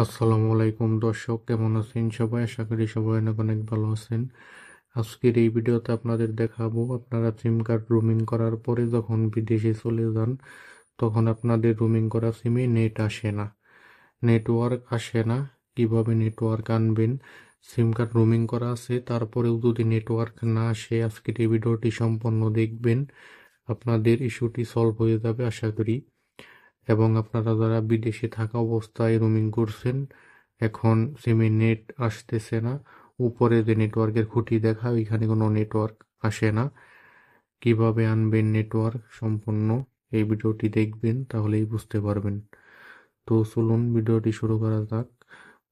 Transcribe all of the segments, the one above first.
আসসালামু আলাইকুম দর্শক, কেমন আছেন সবাই? আশা করি সবাই অনেক অনেক ভালো আছেন। আজকের এই ভিডিওতে আপনাদের দেখাবো আপনারা সিম কার্ড রোমিং করার পরে যখন বিদেশে চলে যান তখন আপনাদের রোমিং করা সিমে নেট আসে না, নেটওয়ার্ক আসে না। কিভাবে নেটওয়ার্ক আনবেন? সিম কার্ড রোমিং করা আছে তারপরেও যদি নেটওয়ার্ক না আসে, আজকের এই ভিডিওটি সম্পূর্ণ দেখবেন, আপনাদের ইস্যুটি সলভ হয়ে যাবে আশা করি। এবং আপনারা যারা বিদেশে থাকা অবস্থায় রোমিং করছেন, এখন সিমে নেট আসতেছে না, উপরে যে নেটওয়ার্কের খুঁটি দেখা ওইখানে কোনো নেটওয়ার্ক আসে না, কিভাবে আনবেন নেটওয়ার্ক সম্পূর্ণ এই ভিডিওটি দেখবেন, তাহলেই বুঝতে পারবেন। তো চলুন ভিডিওটি শুরু করা যাক।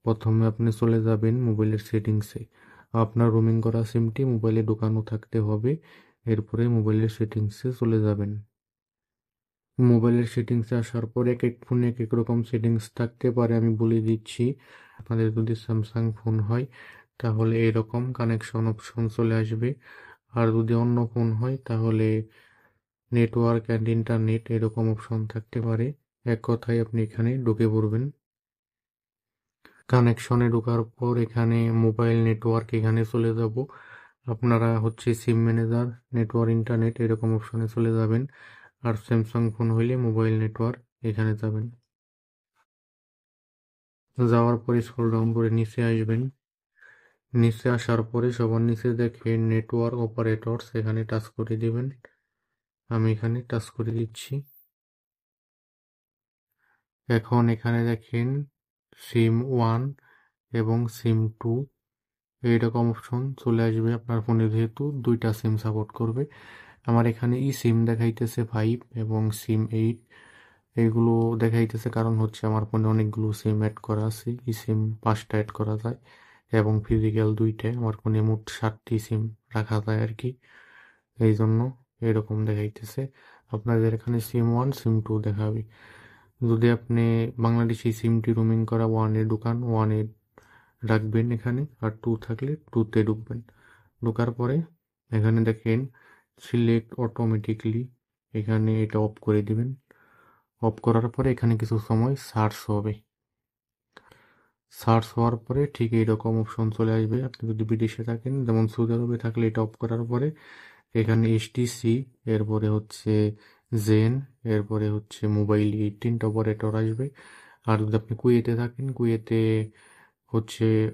প্রথমে আপনি চলে যাবেন মোবাইলের সেটিংসে। আপনার রোমিং করা সিমটি মোবাইলে ঢোকানো থাকতে হবে, এরপরে মোবাইলের সেটিংসে চলে যাবেন। মোবাইলের সেটিংসে আসার পর এক এক ফোনে এক এক রকম সেটিংস থাকতে পারে, আমি বলে দিচ্ছি। আপনাদের যদি স্যামসাং ফোন হয় তাহলে এরকম কানেকশন অপশন চলে আসবে, আর যদি অন্য ফোন হয় তাহলে নেটওয়ার্ক অ্যান্ড ইন্টারনেট এরকম অপশন থাকতে পারে। এক কথায় আপনি এখানে ঢুকে পড়বেন। কানেকশনে ঢোকার পর এখানে মোবাইল নেটওয়ার্ক এখানে চলে যাব। আপনারা সিম ম্যানেজার, নেটওয়ার্ক, ইন্টারনেট এরকম অপশনে চলে যাবেন। আর স্যামসাং ফোন হইলে মোবাইল নেটওয়ার্ক এখানে যাবেন। যাওয়ার পরে স্ক্রল ডাউন করে নিচে আসবেন। নিচে আসার পরে সবার নিচে দেখেন নেটওয়ার্ক অপারেটরস, এখানে টাচ করে দিবেন। আমি এখানে টাচ করে দিচ্ছি। এখন এখানে দেখেন সিম 1 এবং সিম 2 এইরকম অপশন চলে আসবে আপনার ফোনে, যেহেতু দুইটা সিম সাপোর্ট করবে। আমার এখানে সিম দেখাইতেছে 5 এবং সিম 8 এইগুলো দেখাইতেছে, কারণ আমার ফোনে অনেকগুলো সিম অ্যাড করা আছে। সিম 5টা অ্যাড করা যায় এবং ফিজিক্যাল 2টায়। আমার ফোনে মোট 7টি সিম রাখা যায় আর কি, এই জন্য এরকম দেখাইতেছে। আপনাদের এখানে সিম 1 সিম 2 দেখাবে। যদি আপনি বাংলাদেশি সিমটি রোমিং করা 1-এ ঢুকান, 1-এ রাখবেন এখানে, আর 2 থাকলে 2-তে ঢুকবেন। ঢোকার পরে এখানে দেখেন সিলেক্ট অটোমেটিকলি, এখানে এটা অফ করে দিবেন। অফ করার পরে এখানে কিছু সময় সার্চ হবে। সার্চ হওয়ার পরে ঠিক এইরকম অপশন চলে আসবে। আপনি যদি বিদেশে থাকেন, যেমন সৌদি আরবে থাকলে এটা অফ করার পরে এখানে এসটিসি, এরপরে জেন, এরপরে মোবাইল, এই 3টা অপারেটর আসবে। আর যদি আপনি কুয়েতে থাকেন, কুয়েতে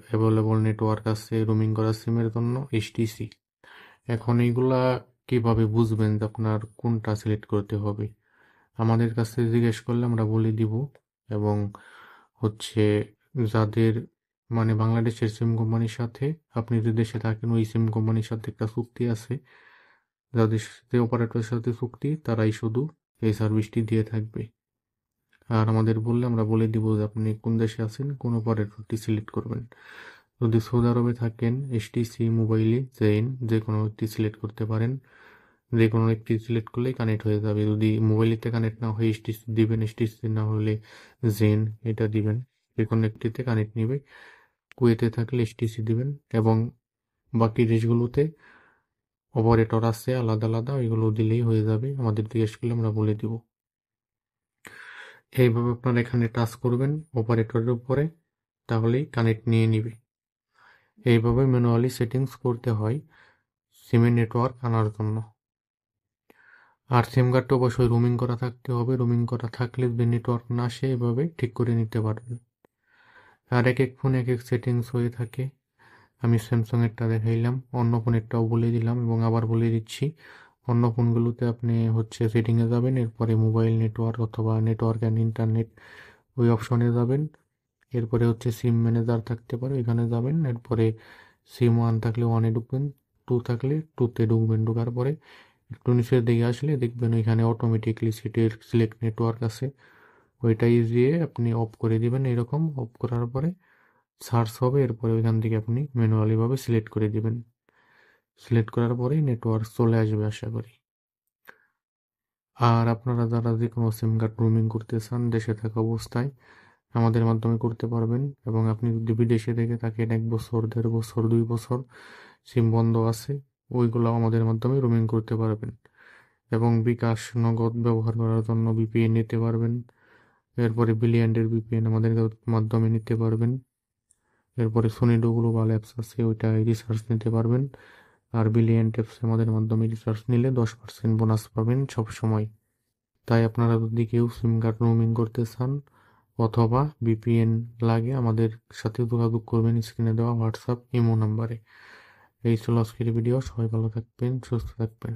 অ্যাভেলেবল নেটওয়ার্ক আছে রোমিং করা সিমের জন্য, এসটিসি। এখন এইগুলা কিভাবে বুঝবেন যে আপনার কোনটা সিলেক্ট করতে হবে? আমাদের কাছে জিজ্ঞেস করলে আমরা বলে দিব। এবং হচ্ছে যাদের বাংলাদেশের সিম কোম্পানির সাথে, আপনি যে দেশে থাকেন ওই সিম কোম্পানির সাথে একটা চুক্তি আছে, যাদের সাথে অপারেটরের সাথে চুক্তি তারাই শুধু এই সার্ভিসটি দিয়ে থাকবে। আর আমাদের বললে আমরা বলে দিব যে আপনি কোন দেশে আছেন, কোন অপারেটরটি সিলেক্ট করবেন। যদি সৌদি আরবে থাকেন, এসটিসি, মোবাইলে, জেন, যে কোনো একটি সিলেক্ট করতে পারেন। যে কোনো একটি সিলেক্ট করলেই কানেক্ট হয়ে যাবে। যদি মোবাইলেতে কানেক্ট না হয় এসটিসি দিবেন, এসটিসি না হলে জেন এটা দিবেন, যে কোনো একটিতে কানেক্ট নিবে। কুয়েতে থাকলে এসটিসি দিবেন। এবং বাকি দেশগুলোতে অপারেটর আছে আলাদা আলাদা, ওইগুলো দিলেই হয়ে যাবে। আমাদের জিজ্ঞেস করলে আমরা বলে দিব। এইভাবে আপনারা এখানে টাচ করবেন অপারেটরের উপরে, তাহলেই কানেক্ট নিয়ে নিবে। এইভাবে ম্যানুয়ালি সেটিংস করতে হয় সিমের নেটওয়ার্ক আনার জন্য। আর সিম কার্ডটা অবশ্যই রোমিং করা থাকতে হবে। রোমিং করা থাকলে যদি নেটওয়ার্ক না আসে, এভাবে ঠিক করে নিতে পারবেন। আর এক এক ফোনে এক এক সেটিংস হয়ে থাকে। আমি স্যামসাংয়েরটা দেখাইলাম, অন্য ফোনেরটাও বলে দিলাম এবং আবার বলে দিচ্ছি। অন্য ফোনগুলোতে আপনি সেটিংয়ে যাবেন, এরপরে মোবাইল নেটওয়ার্ক অথবা নেটওয়ার্ক অ্যান্ড ইন্টারনেট ওই অপশনে যাবেন। এরপরে সিম ম্যানেজার থাকতে পারে, এখানে যাবেন। এরপরে সিম 1 থাকলে 1-এ ঢুকবেন, 2 থাকলে 2-তে ঢুকবেন। ঢোকার পরে একটু নিচের দিকে আসলে দেখবেন ওইখানে অটোমেটিকলি সিলেক্ট নেটওয়ার্ক আছে, ওইটাই দিয়ে আপনি অফ করে দিবেন। এরকম অফ করার পরে সার্চ হবে, এরপরে ওইখান থেকে আপনি ম্যানুয়ালিভাবে সিলেক্ট করে দিবেন। সিলেক্ট করার পরেই নেটওয়ার্ক চলে আসবে আশা করি। আর আপনারা যারা যে কোনো সিম কার্ড রোমিং করতে চান দেশে থাকা অবস্থায়, আমাদের মাধ্যমে করতে পারবেন। এবং আপনি যদি বিদেশে থেকে থাকেন, 1 বছর, 1.5 বছর, 2 বছর সিম বন্ধ আছে, ওইগুলো আমাদের মাধ্যমে রোমিং করতে পারবেন। এবং বিকাশ, নগদ ব্যবহার করার জন্য বিপিএন নিতে পারবেন। এরপরে ব্রিলিয়ান্টের ভিপিএন আমাদের মাধ্যমে নিতে পারবেন। এরপরে সোনিডো গ্লোবাল অ্যাপস আছে, ওইটা রিসার্চ নিতে পারবেন। আর ব্রিলিয়ান্ট অ্যাপস আমাদের মাধ্যমে রিসার্চ নিলে 10% বোনাস পাবেন সব সময়। তাই আপনারা যদি কেউ সিম কার্ড রোমিং করতে চান অথবা ভিপিএন লাগে, আমাদের সাথে যোগাযোগ করবেন স্ক্রিনে দেওয়া হোয়াটসঅ্যাপ ইমো নাম্বারে। এই ছিল আজকের ভিডিও। সবাই ভালো থাকবেন, সুস্থ থাকবেন।